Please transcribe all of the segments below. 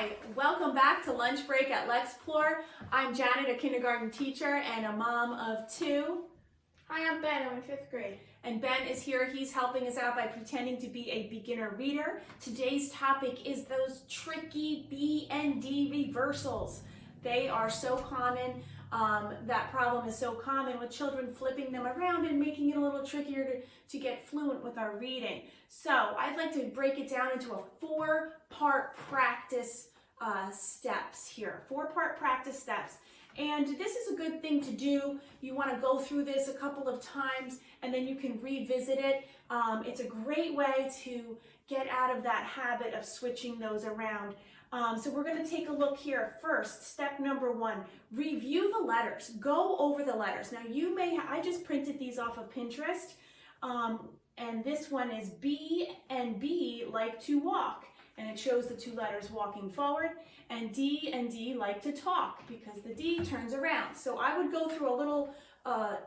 Hi, welcome back to Lunch Break at Lexplore. I'm Janet, a kindergarten teacher and a mom of two. Hi, I'm Ben. I'm in 5th grade. And Ben is here. He's helping us out by pretending to be a beginner reader. Today's topic is those tricky B and D reversals. They are so common. That problem is so common with children flipping them around and making it a little trickier to get fluent with our reading. So I'd like to break it down into a 4-part practice steps here. 4-part practice steps. And this is a good thing to do. You want to go through this a couple of times and then you can revisit it. It's a great way to get out of that habit of switching those around. So we're going to take a look here. First, step number 1, review the letters. Go over the letters. Now you may, I just printed these off of Pinterest. And this one is B and B like to walk. And it shows the 2 letters walking forward. And D like to talk because the D turns around. So I would go through a little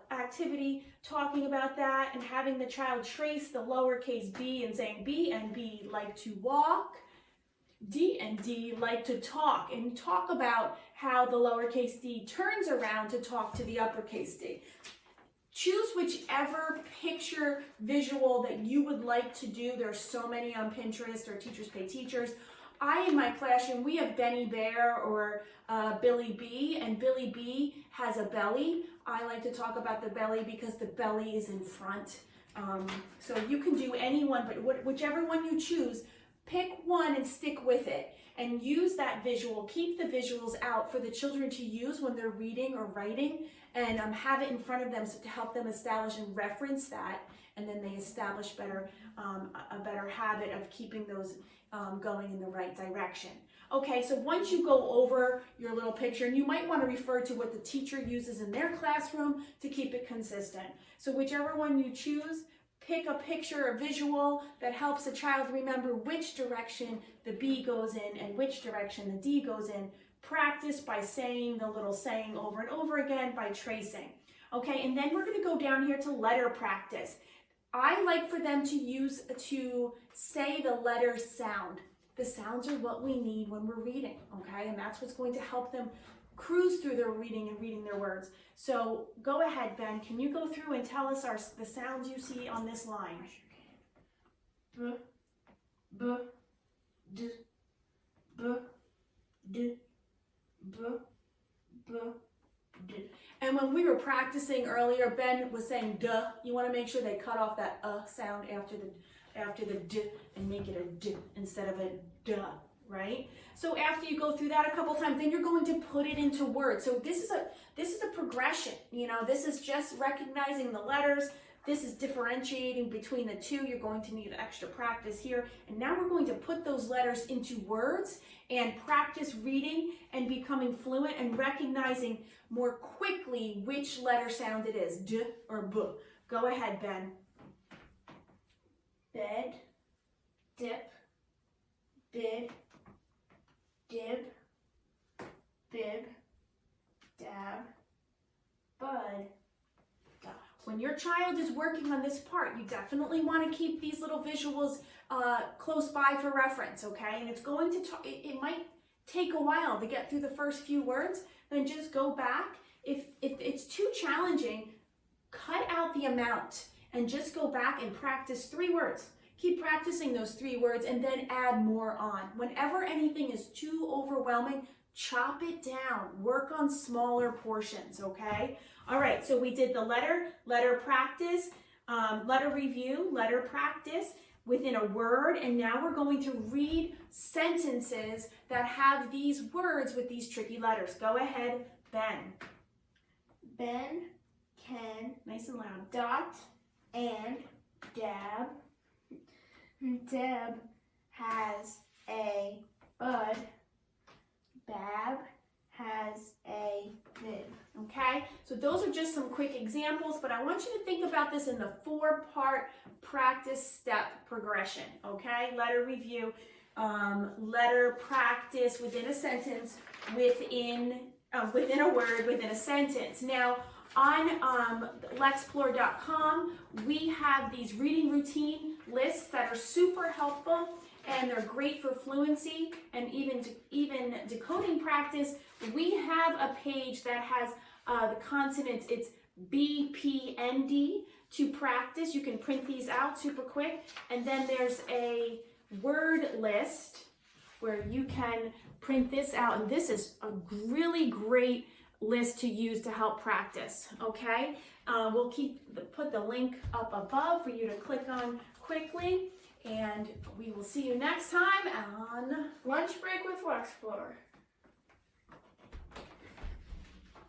activity talking about that and having the child trace the lowercase b and saying B and B like to walk. D and D like to talk, and talk about how the lowercase d turns around to talk to the uppercase D. Choose whichever picture visual that you would like to do. There's so many on Pinterest or Teachers Pay Teachers. In my classroom, we have Benny Bear or Billy B, and Billy B has a belly. I like to talk about the belly because the belly is in front. So you can do any one, but whichever one you choose, pick one and stick with it and use that visual. Keep the visuals out for the children to use when they're reading or writing, and have it in front of them so to help them establish and reference that, and then they establish a better habit of keeping those going in the right direction. Okay, so once you go over your little picture, and you might want to refer to what the teacher uses in their classroom to keep it consistent. So whichever one you choose, pick a picture or visual that helps a child remember which direction the B goes in and which direction the D goes in. Practice by saying the little saying over and over again by tracing. Okay, and then we're going to go down here to letter practice. I like for them to say the letter sound. The sounds are what we need when we're reading, okay? And that's what's going to help them cruise through their reading and reading their words. So go ahead, Ben. Can you go through and tell us the sounds you see on this line? B, B, D, B, D, B, B, D. And when we were practicing earlier, Ben was saying duh. You want to make sure they cut off that sound after the d and make it a d instead of a duh, right? So after you go through that a couple times, then you're going to put it into words. So this is a progression. You know, this is just recognizing the letters. This is differentiating between the two. You're going to need extra practice here. And now we're going to put those letters into words and practice reading and becoming fluent and recognizing more quickly which letter sound it is, d or b. Go ahead, Ben. Bed, dip, bid, dib, bib, dab, bud, dot. When your child is working on this part, you definitely want to keep these little visuals close by for reference, okay? And it's going to, it might take a while to get through the first few words, then just go back. If it's too challenging, cut out the amount and just go back and practice 3 words. Keep practicing those 3 words and then add more on. Whenever anything is too overwhelming, chop it down. Work on smaller portions, okay? All right, so we did the letter practice, letter review, letter practice within a word, and now we're going to read sentences that have these words with these tricky letters. Go ahead, Ben. Ben can, Nice and loud. dot, and dab. Deb has a bud. Bab has a bib. Okay, so those are just some quick examples, but I want you to think about this in the 4-part practice step progression, okay? Letter review, letter practice within a sentence, within a word, within a sentence. Now, on Lexplore.com, we have these reading routine lists that are super helpful, and they're great for fluency and even decoding practice. We have a page that has the consonants. It's B, P, N, D to practice. You can print these out super quick. And then there's a word list where you can print this out. And this is a really great list to use to help practice, okay? We'll put the link up above for you to click on quickly. And we will see you next time on Lunch break with Lexplore.